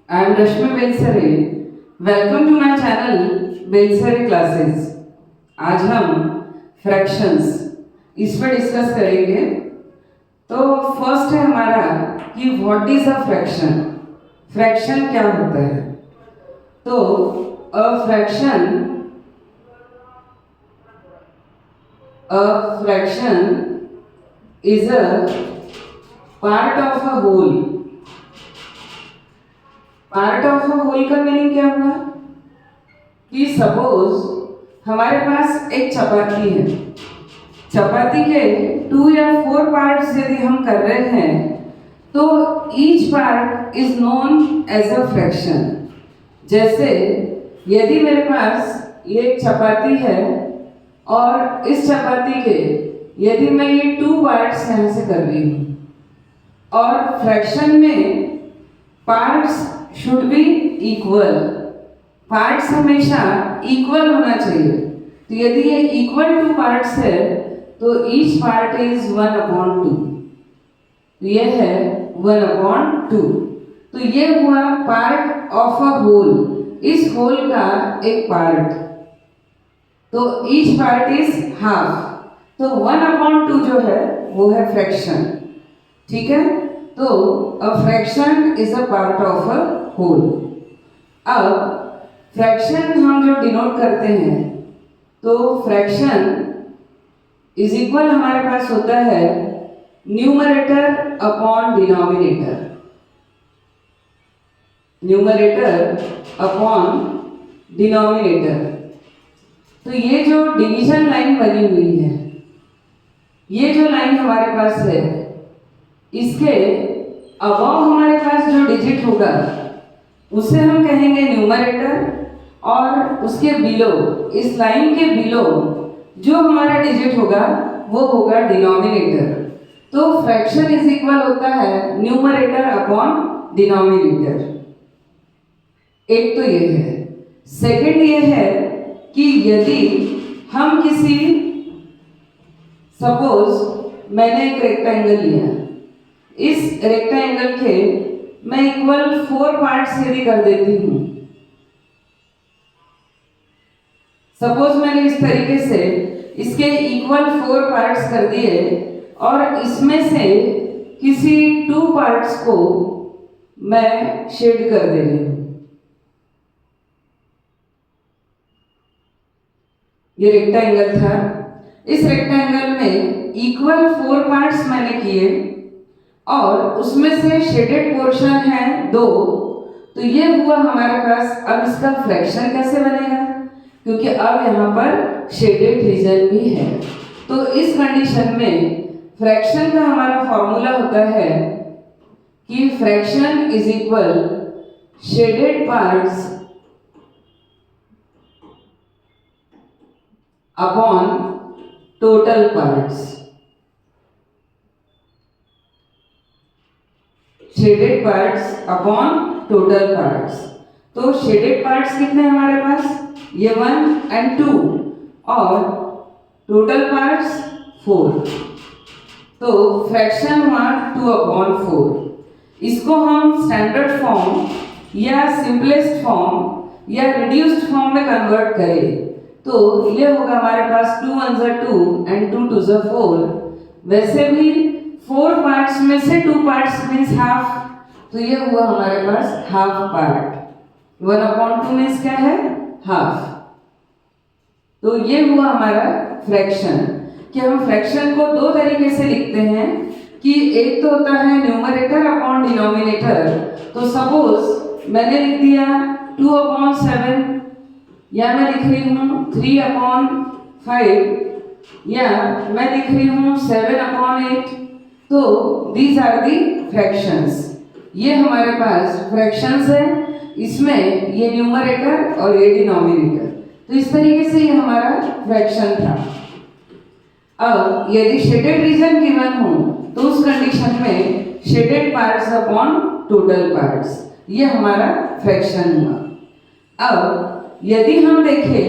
I am Rashmi Belsare. Welcome to my channel Belsare Classes. आज हम fractions इस पर डिस्कस करेंगे। तो फर्स्ट है हमारा कि what is a fraction. Fraction क्या होता है? तो a fraction is a part of a whole. Part of a whole का मीनिंग क्या हुआ कि सपोज हमारे पास एक चपाती है। चपाती के 2 या 4 पार्ट्स यदि हम कर रहे हैं तो each part is known as a fraction. जैसे यदि मेरे पास ये एक चपाती है और इस चपाती के यदि मैं ये 2 पार्ट्स यहाँ से कर रही हूँ और फ्रैक्शन में parts should be equal. Parts हमेशा इक्वल होना चाहिए। तो यदि ये इक्वल टू पार्ट्स है तो ईच पार्ट इज 1/2। तो ये है 1/2। तो ये हुआ पार्ट ऑफ अ होल। इस होल का एक पार्ट, तो ईच पार्ट इज हाफ। तो 1/2 जो है वो है फ्रैक्शन। ठीक है। तो a fraction is a part of a whole. अब फ्रैक्शन हम जो डिनोट करते हैं तो फ्रैक्शन इज इक्वल हमारे पास होता है numerator upon denominator. Numerator upon denominator. तो ये जो डिवीजन लाइन बनी हुई है, ये जो लाइन हमारे पास है, इसके अबव हमारे पास जो डिजिट होगा उसे हम कहेंगे न्यूमरेटर और उसके बिलो, इस लाइन के बिलो जो हमारा डिजिट होगा वो होगा डिनोमिनेटर। तो फ्रैक्शन इज इक्वल होता है न्यूमरेटर अपॉन डिनोमिनेटर। एक तो ये है। सेकंड ये है कि यदि हम किसी, सपोज मैंने एक रेक्टेंगल लिया, इस रेक्टेंगल के मैं इक्वल 4 पार्ट्स यदि कर देती हूँ, सपोज मैंने इस तरीके से इसके इक्वल 4 पार्ट्स कर दिए और इसमें से किसी 2 पार्ट्स को मैं शेड कर दे रही हूँ। ये रेक्टेंगल था। इस रेक्टेंगल में इक्वल 4 पार्ट्स मैंने किए और उसमें से शेडेड पोर्शन है 2। तो ये हुआ हमारे पास। अब इसका फ्रैक्शन कैसे बनेगा? क्योंकि अब यहाँ पर शेडेड रीजन भी है। तो इस कंडीशन में फ्रैक्शन का हमारा फॉर्मूला होता है कि fraction is equal shaded parts upon total parts. Shaded parts upon total parts. तो शेडेड पार्ट्स कितने हैं हमारे पास? ये 1 और 2 और टोटल पार्ट्स 4। तो फ्रैक्शन हुआ 2/4। इसको हम स्टैंडर्ड फॉर्म या सिंपलेस्ट फॉर्म या रिड्यूस्ड फॉर्म में कन्वर्ट करें तो ये होगा हमारे पास 2 1 2 and 2 2 4। वैसे भी 4 पार्ट्स में से 2 पार्ट्स मीन्स हाफ। तो ये हुआ हमारे पास हाफ पार्ट। 1/2 मीन्स क्या है? हाफ। तो ये हुआ हमारा फ्रैक्शन। कि हम फ्रैक्शन को 2 तरीके से लिखते हैं कि एक तो होता है न्यूमरेटर अपॉन डिनोमिनेटर। तो सपोज मैंने लिख दिया 2/7 या मैं लिख रही हूँ 3/5 या मैं लिख रही हूँ 7/8। तो दीज आर दी फ्रैक्शंस। ये हमारे पास फ्रैक्शंस है। इसमें ये न्यूमरेटर और ये डिनोमिनेटर। तो इस तरीके से ये हमारा फ्रैक्शन था। अब यदि शेडेड रीजन गिवन हो तो उस कंडीशन में shaded parts upon total parts, ये हमारा फ्रैक्शन हुआ। अब यदि हम देखें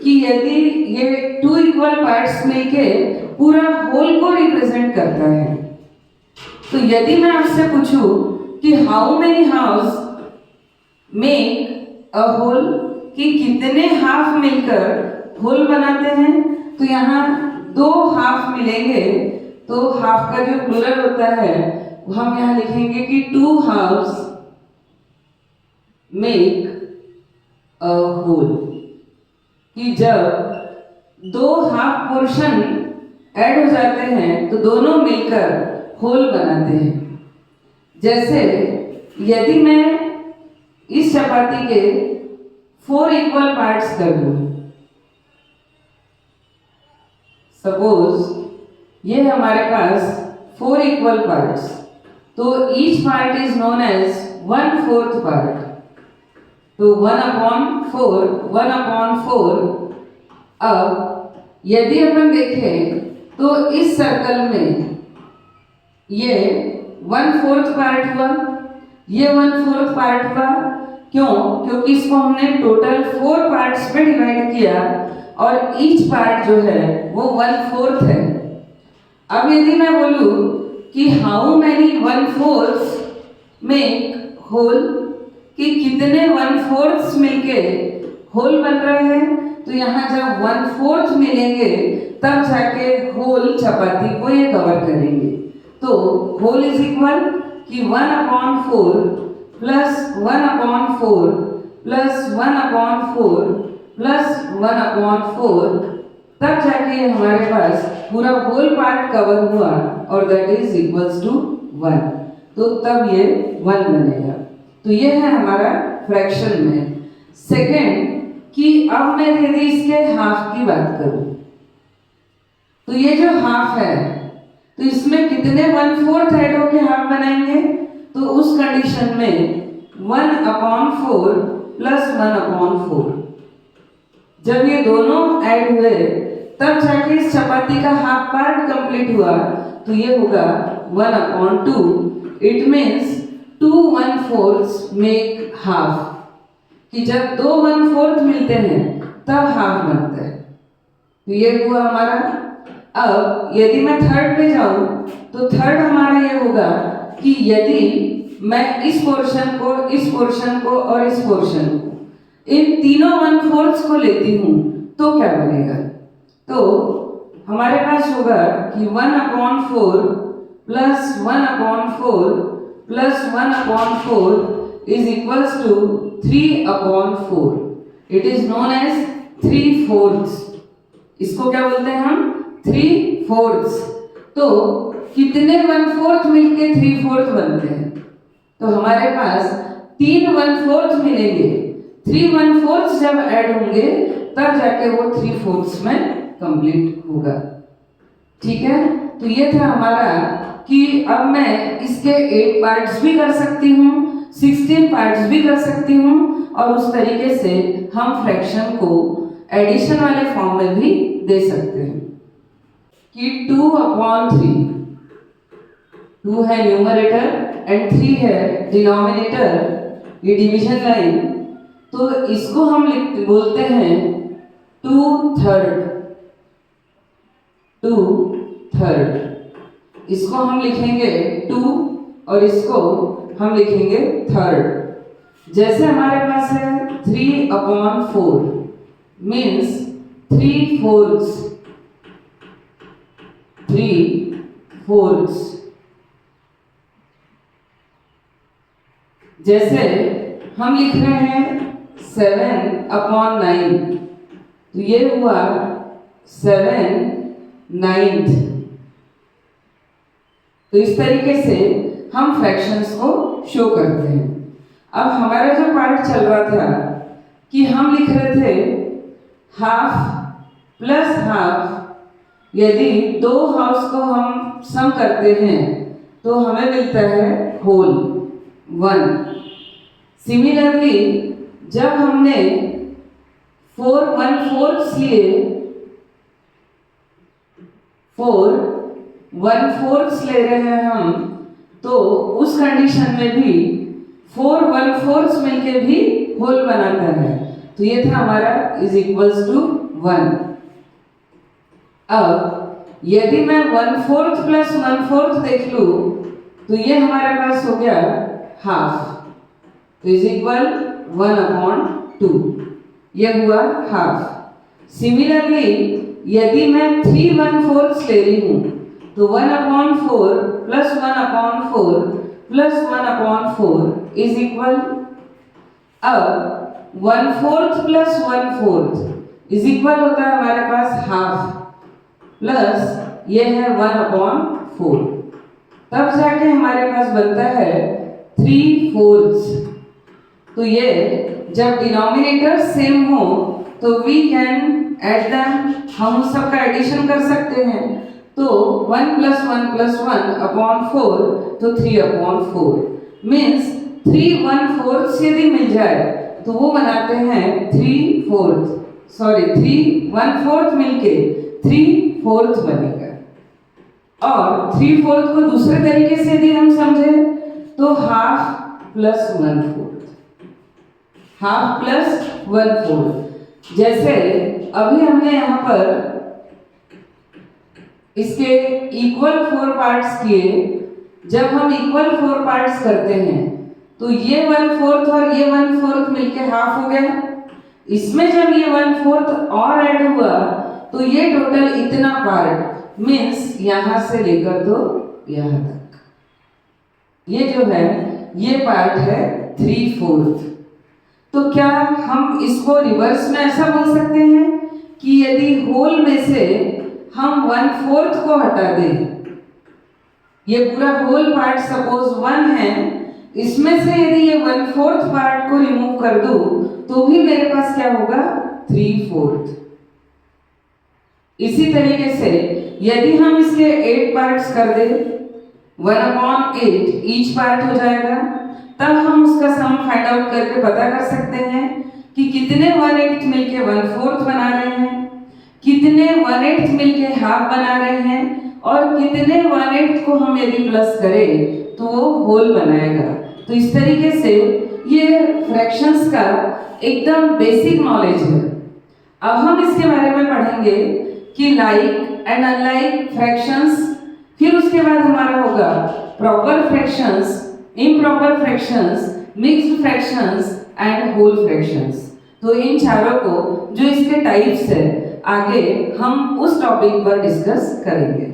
कि यदि ये 2 इक्वल पार्ट्स मिलके पूरा होल को रिप्रेजेंट करता है, तो यदि मैं आपसे पूछूं कि how many halves make a whole, कि कितने हाफ मिलकर होल बनाते हैं। तो यहाँ दो हाफ मिलेंगे, तो हाफ का जो प्लूरल होता है वो हम यहाँ लिखेंगे कि two halves make a whole, कि जब दो हाफ पोर्शन ऐड हो जाते हैं तो दोनों मिलकर होल बनाते हैं। जैसे यदि मैं इस चपाती के 4 इक्वल पार्ट्स कर दूं, सपोज ये हमारे पास 4 इक्वल पार्ट्स, तो each part is known as 1/4 part. तो 1/4, 1/4। अब यदि अपन देखें तो इस सर्कल में ये 1/4 पार्ट हुआ, ये 1/4 पार्ट हुआ। क्यों? क्योंकि इसको हमने टोटल 4 पार्ट्स में डिवाइड किया और ईच पार्ट जो है वो 1/4 है। अब यदि मैं बोलूं कि हाउ मैनी 1/4 मेक होल, कि कितने 1/4 मिलके होल बन रहे हैं, तो यहाँ जब 1/4 मिलेंगे तब जाके होल चपाती को ये कवर करेंगे। तो होल इज इक्वल कि 1/4 प्लस 1/4 प्लस 1/4 प्लस 1/4, तब जाके हमारे पास पूरा होल पार्ट कवर हुआ और दैट इज इक्वल्स टू 1। तो तब ये 1 बनेगा। तो ये है हमारा फ्रैक्शन में। सेकेंड, कि अब मैं यदि इसके हाफ की बात करूं, तो ये जो हाफ है तो इसमें कितने 1/4 ऐड होके हाफ बनाएंगे, तो उस कंडीशन में 1/4 प्लस 1/4, जब ये दोनों ऐड हुए तब जाके इस चपाती का हाफ पार्ट कंप्लीट हुआ। तो ये होगा 1/2। इट मीन्स 2 1/4 मेक हाफ, कि जब 2 1/4 मिलते हैं तब हाफ बनता है। तो ये हुआ हमारा। अब यदि मैं थर्ड पे जाऊं तो थर्ड हमारा ये होगा कि यदि मैं इस पोर्शन को, इस पोर्शन को और इस पोर्शन को, इन तीनों 1/4 को लेती हूं तो क्या बनेगा। तो हमारे पास होगा कि 1/4 plus 1/4 plus 1/4 is equals to 3/4। It is known as 3/4। इसको क्या बोलते हैं हम? 3/4। तो कितने 1/4 मिलके 3/4 बनते हैं, तो हमारे पास 3 1/4 मिलेंगे। 3 1/4 जब ऐड होंगे तब जाके वो 3/4 में कंप्लीट होगा। ठीक है, तो ये था हमारा कि अब मैं इसके 8 पार्ट्स भी कर सकती हूँ, 16 पार्ट्स भी कर सकती हूँ, और उस तरीके से हम फ्रैक्शन को एडिशन वाले फॉर्म में भी दे सकते हैं कि 2/3, 2 है न्यूमरेटर एंड 3 है डिनोमिनेटर, ये डिवीजन लाइन। तो इसको हम बोलते हैं 2/3। 2/3 इसको हम लिखेंगे 2 और इसको हम लिखेंगे 3rd। जैसे हमारे पास है 3/4 मीन्स 3/4, 3/4। जैसे हम लिख रहे हैं 7/9, तो ये हुआ 7/9। तो इस तरीके से हम फ्रैक्शंस को शो करते हैं। अब हमारा जो पार्ट चल रहा था कि हम लिख रहे थे हाफ प्लस हाफ, यदि दो हाफ्स को हम सम करते हैं तो हमें मिलता है होल 1। सिमिलरली जब हमने 4 1/4 लिए, 4 1/4 ले रहे हैं हम, तो उस कंडीशन में भी 4 1/4 मिलके भी होल बनाता है। तो ये था हमारा इज इक्वल्स टू 1। अब यदि मैं 1/4 प्लस 1/4 देख लूं तो ये हमारे पास हो गया हाफ, तो इज इक्वल 1/2, यह हुआ हाफ। सिमिलरली यदि मैं 3/4 ले रही हूँ तो 1/4 प्लस 1/4 प्लस 1/4 इज इक्वल, अब 1/4 प्लस 1/4 इज इक्वल होता है हमारे पास हाफ, प्लस ये है 1/4, तब जाके हमारे पास बनता है 3/4। तो ये जब डिनोमिनेटर सेम हो तो वी कैन ऐड देम, हम उस सबका एडिशन कर सकते हैं। तो 1 + 1 + 1/4 तो 3/4 मीन्स 3/4 यदि मिल जाए तो वो बनाते हैं 3/4, सॉरी 3/4 मिलके 3/4 बनेगा। और 3/4 को दूसरे तरीके से यदि हम समझे तो हाफ प्लस 1/4, हाफ प्लस 1/4। जैसे अभी हमने यहाँ पर इसके इक्वल 4 पार्ट्स किए, जब हम इक्वल 4 पार्ट्स करते हैं तो ये 1/4 और ये 1/4 मिलके हाफ हो गया। इसमें जब ये 1/4 और ऐड हुआ तो ये टोटल इतना पार्ट, मीन्स यहां से लेकर तो यहां तक, ये जो है ये पार्ट है 3/4। तो क्या हम इसको रिवर्स में ऐसा बोल सकते हैं कि यदि होल में से हम 1/4 को हटा दें, ये पूरा होल पार्ट सपोज 1 है, इसमें से यदि ये 1/4 पार्ट को रिमूव कर दूं तो भी मेरे पास क्या होगा 3/4। इसी तरीके से यदि हम इसके 8 पार्ट्स कर दें, 1/8 ईच पार्ट हो जाएगा, तब हम उसका सम फाइंड आउट करके पता कर सकते हैं कि कितने 1/8 मिलके 1/4 बना रहे हैं, कितने 1/8 मिलके हाफ बना रहे हैं, और कितने 1/8 को हम यदि प्लस करें तो वो होल बनाएगा। तो इस तरीके से ये फ्रैक्शंस का एकदम बेसिक नॉलेज है। अब हम इसके बारे में पढ़ेंगे कि लाइक एंड अनलाइक फ्रैक्शंस, फिर उसके बाद हमारा होगा proper fractions, improper fractions, mixed fractions and whole fractions. तो इन चारों को जो इसके टाइप्स है आगे हम उस टॉपिक पर डिस्कस करेंगे।